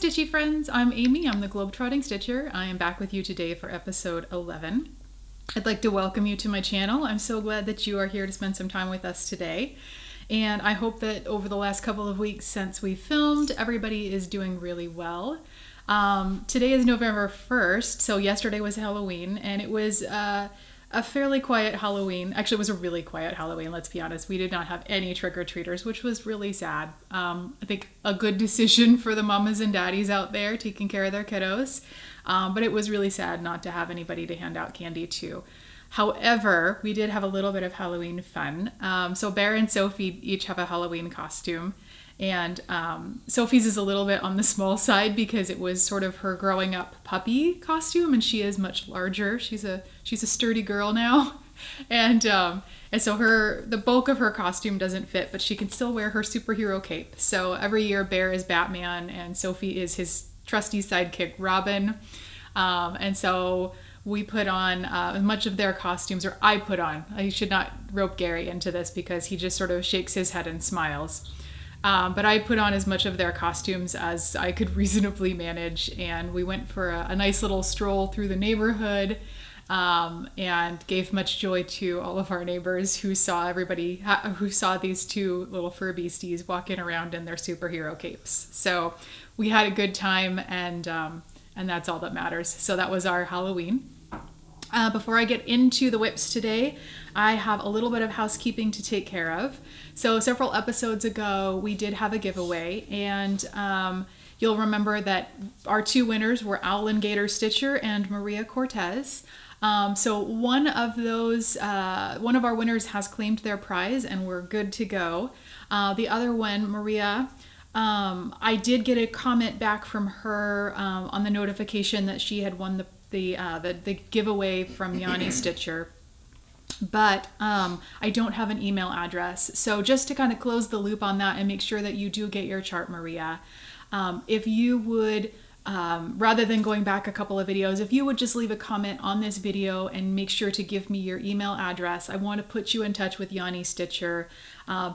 Stitchy friends, I'm Amy, I'm the Globetrotting Stitcher. I am back with you today for episode 11. I'd like to welcome you to my channel. I'm so glad that you are here to spend some time with us today. And I hope that over the last couple of weeks since we filmed, everybody is doing really well. Today is November 1st, so yesterday was Halloween, and it was a fairly quiet Halloween. Actually, it was a really quiet Halloween, let's be honest. We did not have any trick-or-treaters, which was really sad. I think a good decision for the mamas and daddies out there taking care of their kiddos. But it was really sad not to have anybody to hand out candy to. However, we did have a little bit of Halloween fun. So Bear and Sophie each have a Halloween costume. And Sophie's is a little bit on the small side because it was sort of her growing up puppy costume, and she is much larger. She's a sturdy girl now, and so the bulk of her costume doesn't fit, but she can still wear her superhero cape. So every year Bear is Batman and Sophie is his trusty sidekick Robin, and so we put on much of their costumes, or I put on. I should not rope Gary into this because he just sort of shakes his head and smiles. But I put on as much of their costumes as I could reasonably manage, and we went for a nice little stroll through the neighborhood, and gave much joy to all of our neighbors who saw these two little fur beasties walking around in their superhero capes. So we had a good time, and that's all that matters. So that was our Halloween. Before I get into the whips today, I have a little bit of housekeeping to take care of. So several episodes ago, we did have a giveaway, and you'll remember that our two winners were Owl and Gator Stitcher and Maria Cortez. So one of our winners has claimed their prize, and we're good to go. The other one, Maria, I did get a comment back from her on the notification that she had won the giveaway from Yanni Stitcher. But I don't have an email address. So just to kind of close the loop on that and make sure that you do get your chart, Maria, if you would, rather than going back a couple of videos, if you would just leave a comment on this video and make sure to give me your email address, I want to put you in touch with Yanni Stitcher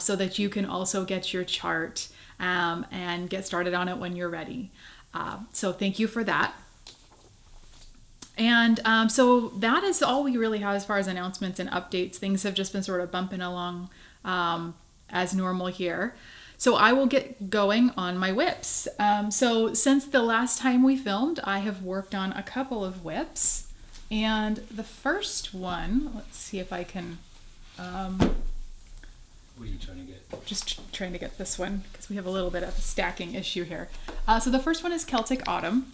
so that you can also get your chart and get started on it when you're ready. So thank you for that. And so that is all we really have as far as announcements and updates. Things have just been sort of bumping along as normal here. So I will get going on my whips. So since the last time we filmed, I have worked on a couple of whips. And the first one, let's see if I can... what are you trying to get? Just trying to get this one because we have a little bit of a stacking issue here. So the first one is Celtic Autumn.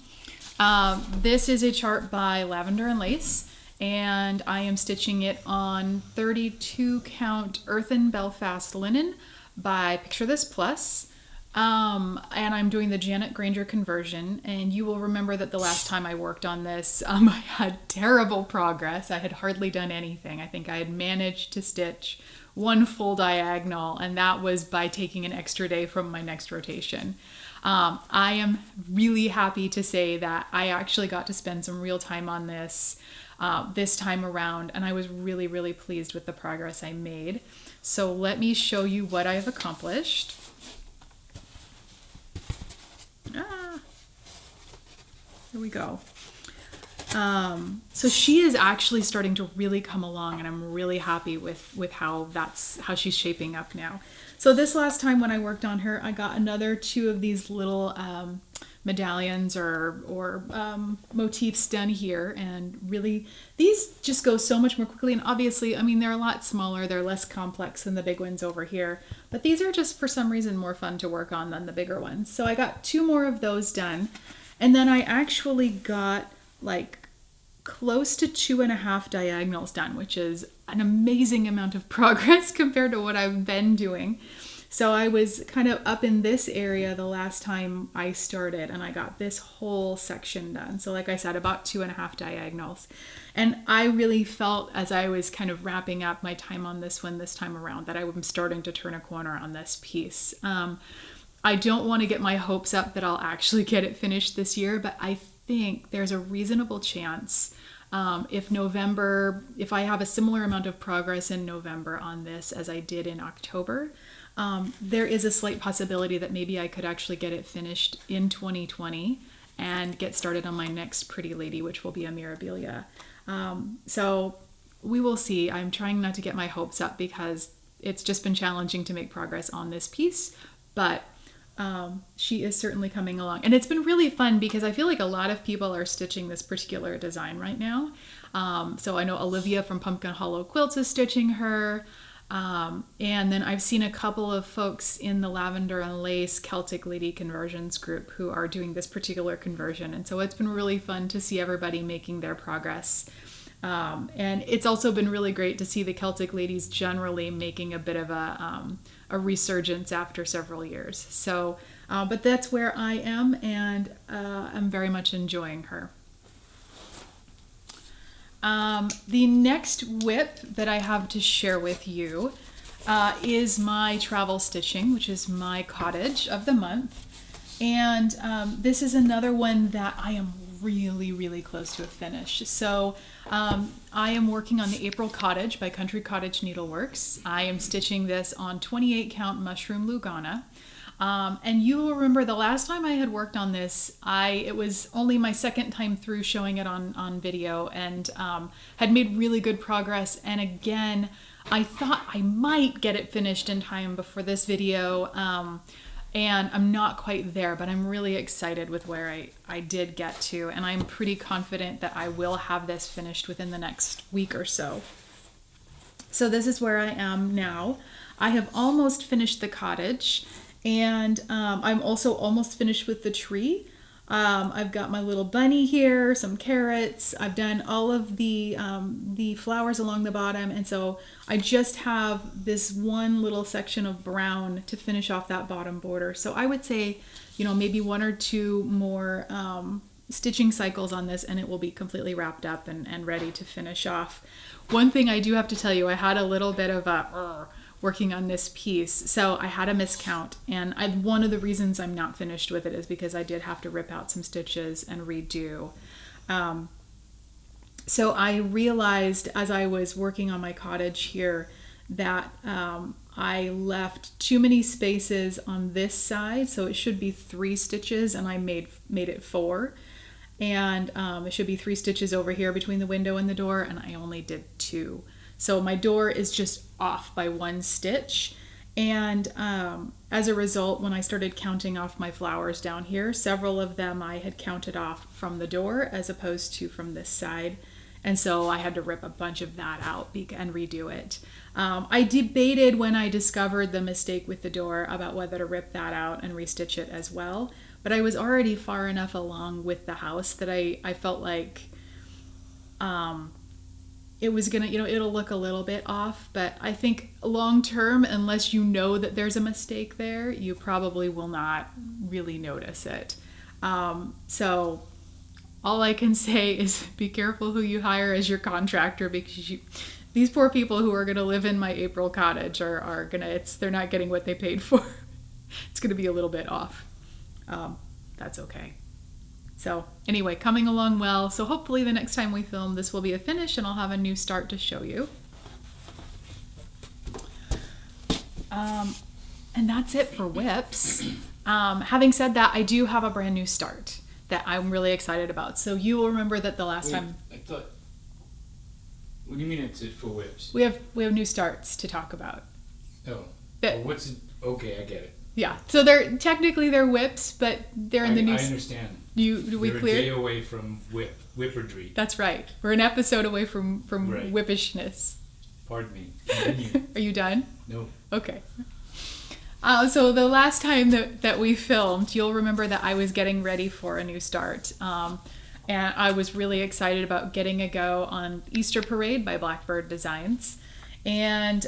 This is a chart by Lavender and Lace, and I am stitching it on 32 count Earthen Belfast linen by Picture This Plus, and I'm doing the Janet Granger conversion. And you will remember that the last time I worked on this, I had terrible progress. I had hardly done anything. I think I had managed to stitch one full diagonal, and that was by taking an extra day from my next rotation. I am really happy to say that I actually got to spend some real time on this this time around, and I was really, really pleased with the progress I made. So let me show you what I have accomplished. Here we go. So she is actually starting to really come along, and I'm really happy with how she's shaping up now. So this last time when I worked on her, I got another two of these little medallions or motifs done here, and really these just go so much more quickly. And obviously, I mean, they're a lot smaller, they're less complex than the big ones over here, but these are just for some reason more fun to work on than the bigger ones. So I got two more of those done, and then I actually got like close to 2.5 diagonals done, which is an amazing amount of progress compared to what I've been doing. So I was kind of up in this area the last time I started, and I got this whole section done. So like I said, about 2.5 diagonals. And I really felt as I was kind of wrapping up my time on this one this time around that I was starting to turn a corner on this piece. I don't want to get my hopes up that I'll actually get it finished this year, but I think there's a reasonable chance if I have a similar amount of progress in November on this as I did in October, there is a slight possibility that maybe I could actually get it finished in 2020 and get started on my next pretty lady, which will be a Mirabilia. So we will see. I'm trying not to get my hopes up because it's just been challenging to make progress on this piece, but she is certainly coming along. And it's been really fun because I feel like a lot of people are stitching this particular design right now. So I know Olivia from Pumpkin Hollow Quilts is stitching her. And then I've seen a couple of folks in the Lavender and Lace Celtic Lady Conversions group who are doing this particular conversion. And so it's been really fun to see everybody making their progress. And it's also been really great to see the Celtic ladies generally making a bit of a resurgence after several years. So, but that's where I am, and I'm very much enjoying her. The next whip that I have to share with you is my travel stitching, which is my cottage of the month. And this is another one that I am really close to a finish. So I am working on the April Cottage by Country Cottage Needleworks. I am stitching this on 28 count mushroom Lugana. And you will remember the last time I had worked on this, it was only my second time through showing it on video, and had made really good progress. And again, I thought I might get it finished in time before this video, and I'm not quite there, but I'm really excited with where I did get to, and I'm pretty confident that I will have this finished within the next week or so. So this is where I am now. I have almost finished the cottage, and I'm also almost finished with the tree. I've got my little bunny here, some carrots. I've done all of the flowers along the bottom, and so I just have this one little section of brown to finish off that bottom border. So I would say, maybe one or two more stitching cycles on this, and it will be completely wrapped up and ready to finish off. One thing I do have to tell you, I had a little bit of a working on this piece. So I had a miscount, and one of the reasons I'm not finished with it is because I did have to rip out some stitches and redo. So I realized as I was working on my cottage here that I left too many spaces on this side, so it should be 3 stitches, and I made it 4. And it should be 3 stitches over here between the window and the door, and I only did 2. So my door is just off by 1 stitch. And as a result, when I started counting off my flowers down here, several of them I had counted off from the door as opposed to from this side. And so I had to rip a bunch of that out and redo it. I debated when I discovered the mistake with the door about whether to rip that out and restitch it as well. But I was already far enough along with the house that I felt like it was gonna, it'll look a little bit off, but I think long term, unless you know that there's a mistake there, you probably will not really notice it. So all I can say is be careful who you hire as your contractor, because these poor people who are gonna live in my April cottage are gonna, they're not getting what they paid for. It's gonna be a little bit off. That's okay. So anyway, coming along well. So hopefully the next time we film, this will be a finish and I'll have a new start to show you. And that's it for whips. Having said that, I do have a brand new start that I'm really excited about. So you will remember that the last time. I thought. What do you mean it's it for whips? We have new starts to talk about. Oh. But, what's it? Okay, I get it. Yeah. So they're whips, but they're in the new. I understand. Do we We're clear? a day away from whipperdry. That's right. We're an episode away from Right. whippishness. Pardon me. Continue. Are you done? No. Okay. So the last time that we filmed, you'll remember that I was getting ready for a new start. And I was really excited about getting a go on Easter Parade by Blackbird Designs. And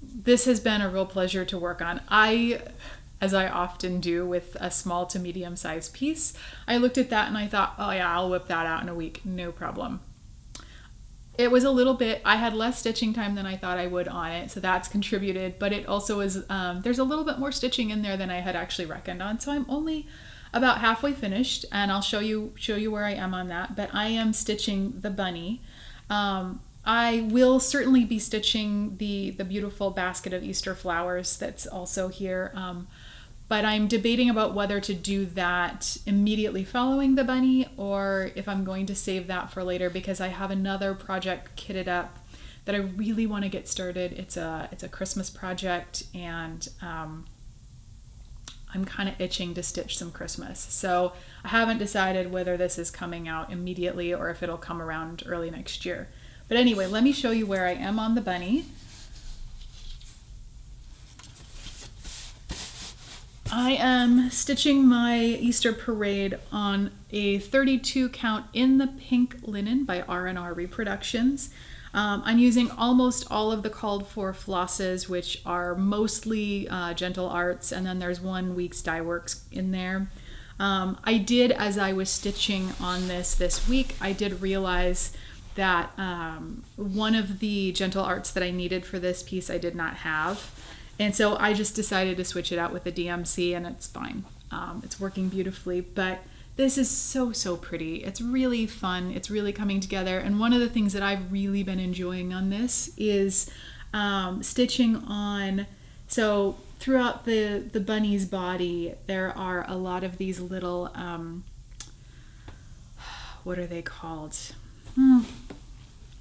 this has been a real pleasure to work on. As I often do with a small to medium sized piece, I looked at that and I thought, oh yeah, I'll whip that out in a week, no problem. It was a little bit, I had less stitching time than I thought I would on it, so that's contributed, but it also is, there's a little bit more stitching in there than I had actually reckoned on, so I'm only about halfway finished, and I'll show you where I am on that, but I am stitching the bunny. I will certainly be stitching the beautiful basket of Easter flowers that's also here. But I'm debating about whether to do that immediately following the bunny or if I'm going to save that for later, because I have another project kitted up that I really want to get started. It's a Christmas project, and I'm kind of itching to stitch some Christmas. So I haven't decided whether this is coming out immediately or if it'll come around early next year. But anyway, let me show you where I am on the bunny. I am stitching my Easter parade on a 32 count in the pink linen by R&R Reproductions. I'm using almost all of the called for flosses, which are mostly Gentle Arts, and then there's 1 week's Dye Works in there. I did, as I was stitching on this week, I did realize that one of the Gentle Arts that I needed for this piece I did not have. And so I just decided to switch it out with the DMC, and it's fine. It's working beautifully, but this is so pretty. It's really fun. It's really coming together. And one of the things that I've really been enjoying on this is stitching on, so throughout the bunny's body, there are a lot of these little, what are they called?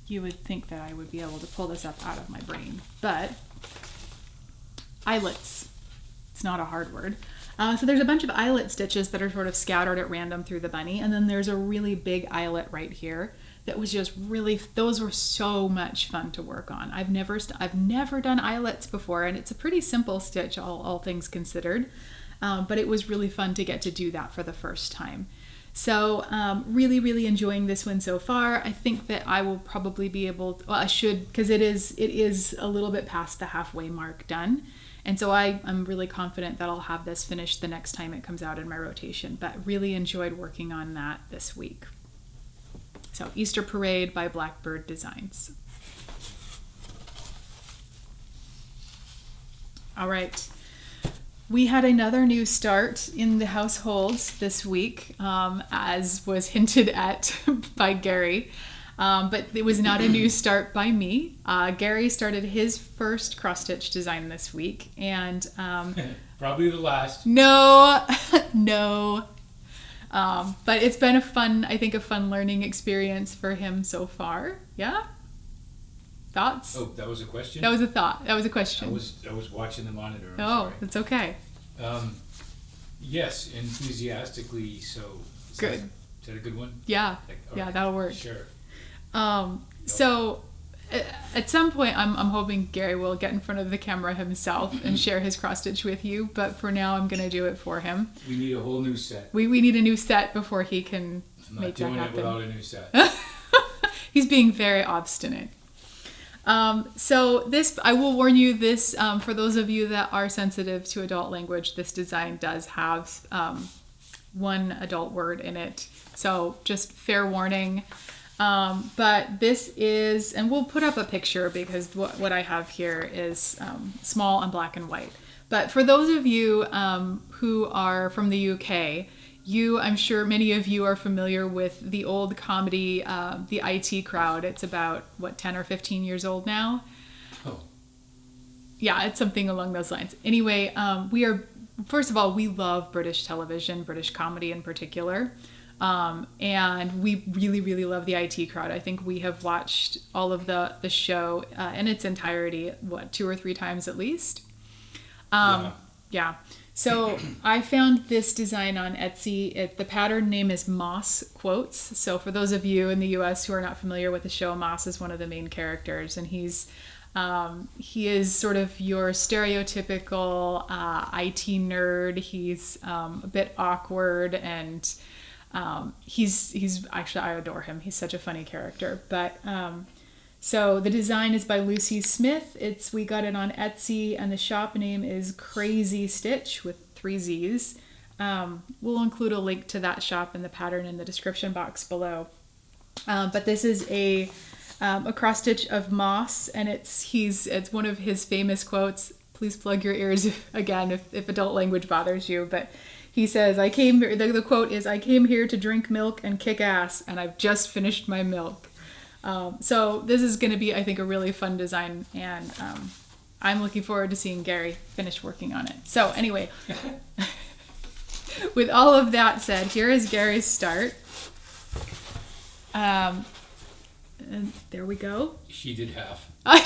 You would think that I would be able to pull this up out of my brain, but eyelets. It's not a hard word. So there's a bunch of eyelet stitches that are sort of scattered at random through the bunny, and then there's a really big eyelet right here that was just really, those were so much fun to work on. I've never done eyelets before, and it's a pretty simple stitch, all things considered, but it was really fun to get to do that for the first time. So really enjoying this one so far. I think that I will probably be able to, well, I should, because it is a little bit past the halfway mark done. And so I'm really confident that I'll have this finished the next time it comes out in my rotation, but really enjoyed working on that this week. So Easter Parade by Blackbird Designs. All right. We had another new start in the household this week, as was hinted at by Gary. But it was not a new start by me. Gary started his first cross-stitch design this week, and probably the last. No. But it's been a fun learning experience for him so far. Yeah? Thoughts? Oh, that was a question? That was a thought. That was a question. I was watching the monitor. I'm sorry. Sorry. That's okay. Yes, enthusiastically so. Good. Is that a good one? Yeah. Right. That'll work. Sure. So at some point I'm hoping Gary will get in front of the camera himself and share his cross stitch with you, but for now I'm gonna do it for him. We need a whole new set. We need a new set before he can make that happen. I'm not doing it without a new set. He's being very obstinate. So this, I will warn you, this for those of you that are sensitive to adult language, this design does have one adult word in it, so just fair warning. But this is, and we'll put up a picture because what I have here is small and black and white. But for those of you who are from the UK, I'm sure many of you are familiar with the old comedy, The IT Crowd. It's about, 10 or 15 years old now? Oh. Yeah, it's something along those lines. Anyway, first of all, we love British television, British comedy in particular. And we really love the IT Crowd. I think we have watched all of the show in its entirety, 2 or 3 times at least. Yeah. So I found this design on Etsy. The pattern name is Moss Quotes. So for those of you in the US who are not familiar with the show, Moss is one of the main characters, and he is sort of your stereotypical IT nerd. He's a bit awkward, and he's actually, I adore him. He's such a funny character. But so the design is by Lucy Smith. We got it on Etsy, and the shop name is Crazy Stitch with 3 Z's. We'll include a link to that shop and the pattern in the description box below. But this is a cross stitch of Moss, and it's one of his famous quotes. Please plug your ears again if adult language bothers you, but he says, the quote is, "I came here to drink milk and kick ass, and I've just finished my milk." So this is going to be, I think, a really fun design, and I'm looking forward to seeing Gary finish working on it. So anyway, with all of that said, here is Gary's start. And there we go. She did half. I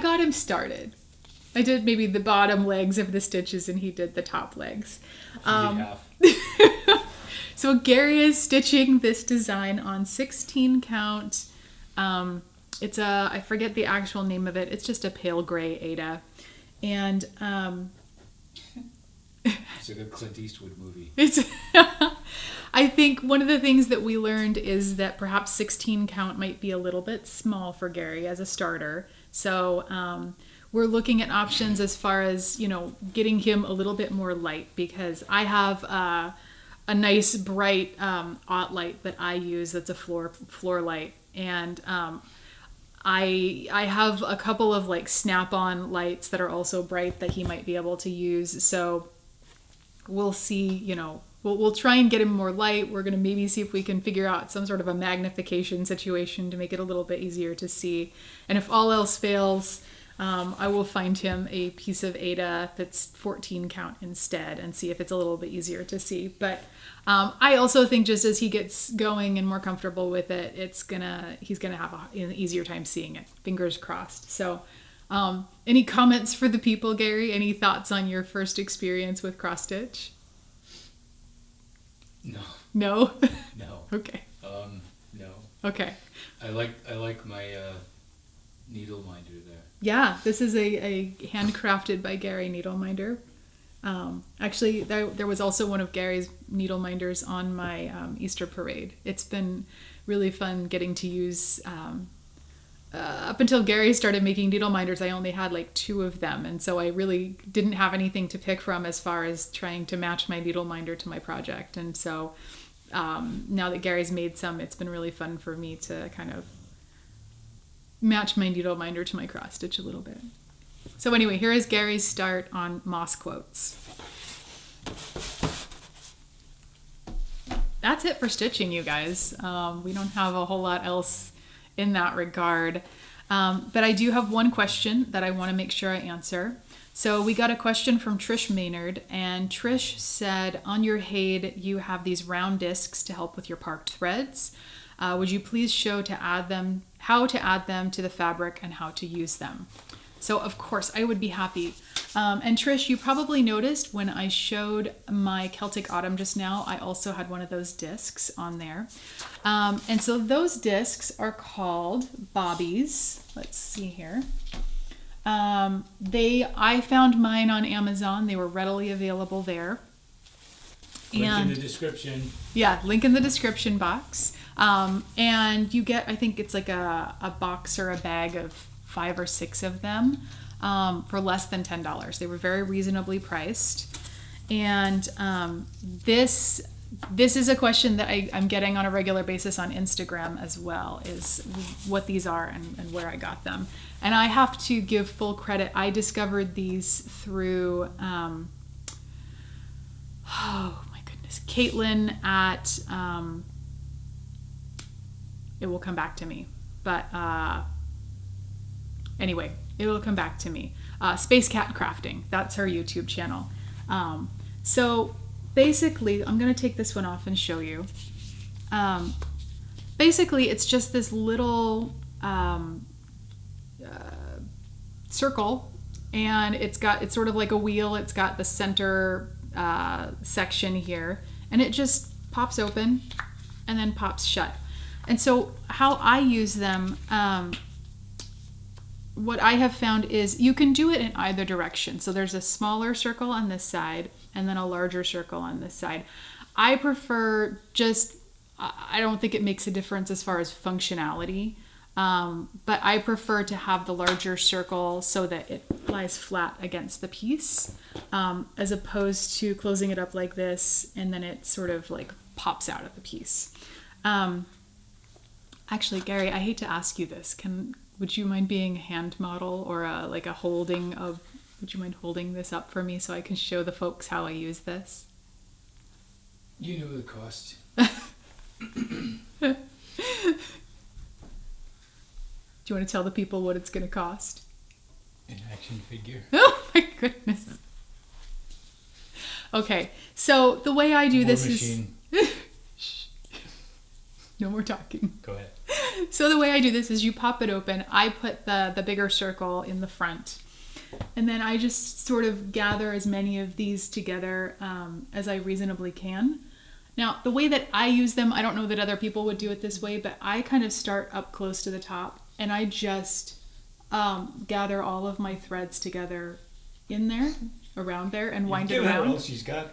got him started. I did maybe the bottom legs of the stitches, and he did the top legs. She did half. So Gary is stitching this design on 16 count. It's I forget the actual name of it. It's just a pale gray Aida. And it's like a Clint Eastwood movie. I think one of the things that we learned is that perhaps 16 count might be a little bit small for Gary as a starter. So we're looking at options as far as, getting him a little bit more light, because I have a nice bright aught light that I use that's a floor light, and I have a couple of like snap-on lights that are also bright that he might be able to use. So we'll see, we'll try and get him more light. We're going to maybe see if we can figure out some sort of a magnification situation to make it a little bit easier to see. And if all else fails, I will find him a piece of Aida that's 14 count instead and see if it's a little bit easier to see. But I also think just as he gets going and more comfortable with it, he's gonna have an easier time seeing it. Fingers crossed. So any comments for the people, Gary? Any thoughts on your first experience with cross stitch? No. No? No. Okay. No. Okay. I like my needle minder there. Yeah, this is a handcrafted by Gary needle minder. Actually, there was also one of Gary's needle minders on my Easter parade. It's been really fun getting to use. Up until Gary started making needle minders, I only had like 2 of them, and so I really didn't have anything to pick from as far as trying to match my needle minder to my project. And so now that Gary's made some, it's been really fun for me to kind of match my needle minder to my cross stitch a little bit. So anyway, here is Gary's start on moss quotes. That's it for stitching, you guys. We don't have a whole lot else in that regard. But I do have one question that I want to make sure I answer. So we got a question from Trish Maynard, and Trish said, on your Haid, you have these round discs to help with your parked threads. Would you please show how to add them to the fabric and how to use them? So of course I would be happy. And Trish, you probably noticed when I showed my Celtic Autumn just now, I also had one of those discs on there. And so those discs are called bobbies. Let's see here. I found mine on Amazon. They were readily available there. Link in the description. Yeah, link in the description box. And you get, I think it's like a box or a bag of 5 or 6 of them for less than $10. They were very reasonably priced. And this is a question that I'm getting on a regular basis on Instagram as well, is what these are and where I got them. And I have to give full credit. I discovered these through, oh my goodness, Caitlin at, it will come back to me. But anyway, it will come back to me. Space Cat Crafting, that's her YouTube channel. So basically, I'm going to take this one off and show you. Basically, it's just this little circle, and it's sort of like a wheel. It's got the center section here, and it just pops open and then pops shut. And so how I use them, what I have found is you can do it in either direction. So there's a smaller circle on this side and then a larger circle on this side. I prefer I don't think it makes a difference as far as functionality, but I prefer to have the larger circle so that it lies flat against the piece, as opposed to closing it up like this and then it sort of like pops out of the piece. Actually, Gary, I hate to ask you this. Would you mind being a hand model or would you mind holding this up for me so I can show the folks how I use this? You know the cost. Do you want to tell the people what it's going to cost? An action figure. Oh my goodness. Okay, so the way I do War this machine. is... No more talking. Go ahead. So the way I do this is you pop it open. I put the bigger circle in the front. And then I just sort of gather as many of these together as I reasonably can. Now, the way that I use them, I don't know that other people would do it this way, but I kind of start up close to the top and I just gather all of my threads together in there, around there, and wind it around. What else she's got.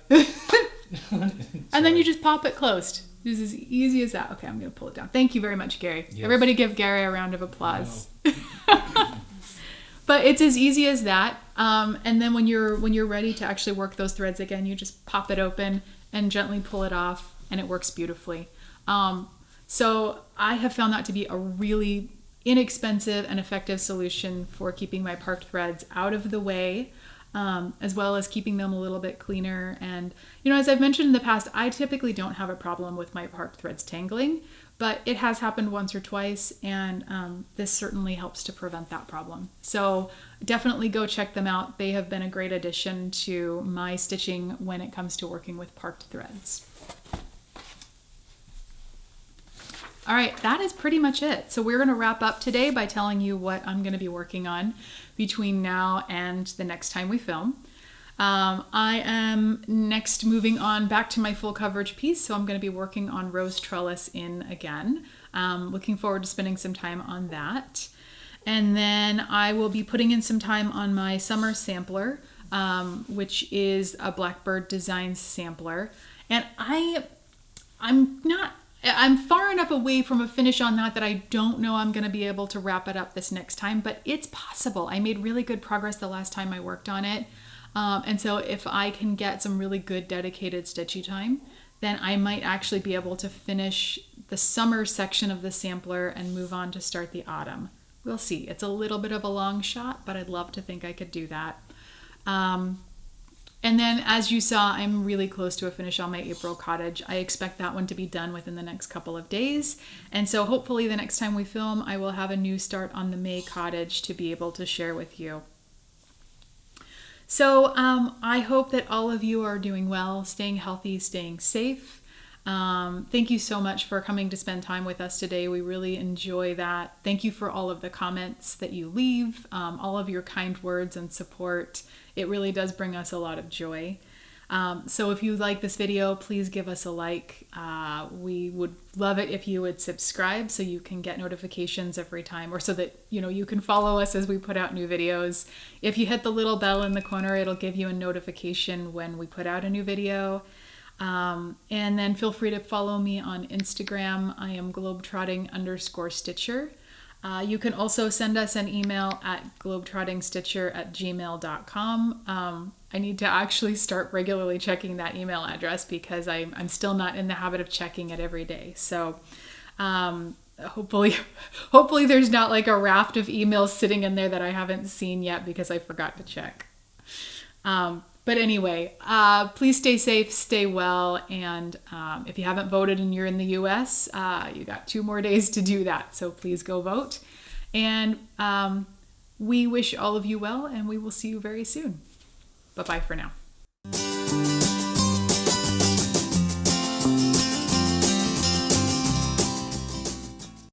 And then you just pop it closed. It's as easy as that. Okay, I'm going to pull it down. Thank you very much, Gary. Yes. Everybody give Gary a round of applause. But it's as easy as that. And then when you're ready to actually work those threads again, you just pop it open and gently pull it off, and it works beautifully. So I have found that to be a really inexpensive and effective solution for keeping my parked threads out of the way, as well as keeping them a little bit cleaner. And, as I've mentioned in the past, I typically don't have a problem with my parked threads tangling, but it has happened once or twice, and this certainly helps to prevent that problem. So definitely go check them out. They have been a great addition to my stitching when it comes to working with parked threads. All right, that is pretty much it. So we're going to wrap up today by telling you what I'm going to be working on between now and the next time we film. I am next moving on back to my full coverage piece, so I'm going to be working on Rose Trellis in again. Looking forward to spending some time on that. And then I will be putting in some time on my summer sampler, which is a Blackbird Designs sampler. And I'm far enough away from a finish on that I don't know I'm going to be able to wrap it up this next time, but it's possible. I made really good progress the last time I worked on it. And so if I can get some really good dedicated stitchy time, then I might actually be able to finish the summer section of the sampler and move on to start the autumn. We'll see. It's a little bit of a long shot, but I'd love to think I could do that. And then, as you saw, I'm really close to a finish on my April cottage. I expect that one to be done within the next couple of days. And so hopefully the next time we film, I will have a new start on the May cottage to be able to share with you. So I hope that all of you are doing well, staying healthy, staying safe. Thank you so much for coming to spend time with us today. We really enjoy that. Thank you for all of the comments that you leave, all of your kind words and support. It really does bring us a lot of joy. So if you like this video, please give us a like. We would love it if you would subscribe so you can get notifications every time, or so that you can follow us as we put out new videos. If you hit the little bell in the corner, it'll give you a notification when we put out a new video. And then feel free to follow me on Instagram. I am globetrotting_stitcher. You can also send us an email at globetrottingstitcher@gmail.com. I need to actually start regularly checking that email address because I'm still not in the habit of checking it every day. So hopefully there's not like a raft of emails sitting in there that I haven't seen yet because I forgot to check. But anyway, please stay safe, stay well, and if you haven't voted and you're in the US, you got 2 more days to do that, so please go vote. And we wish all of you well, and we will see you very soon. Bye-bye for now.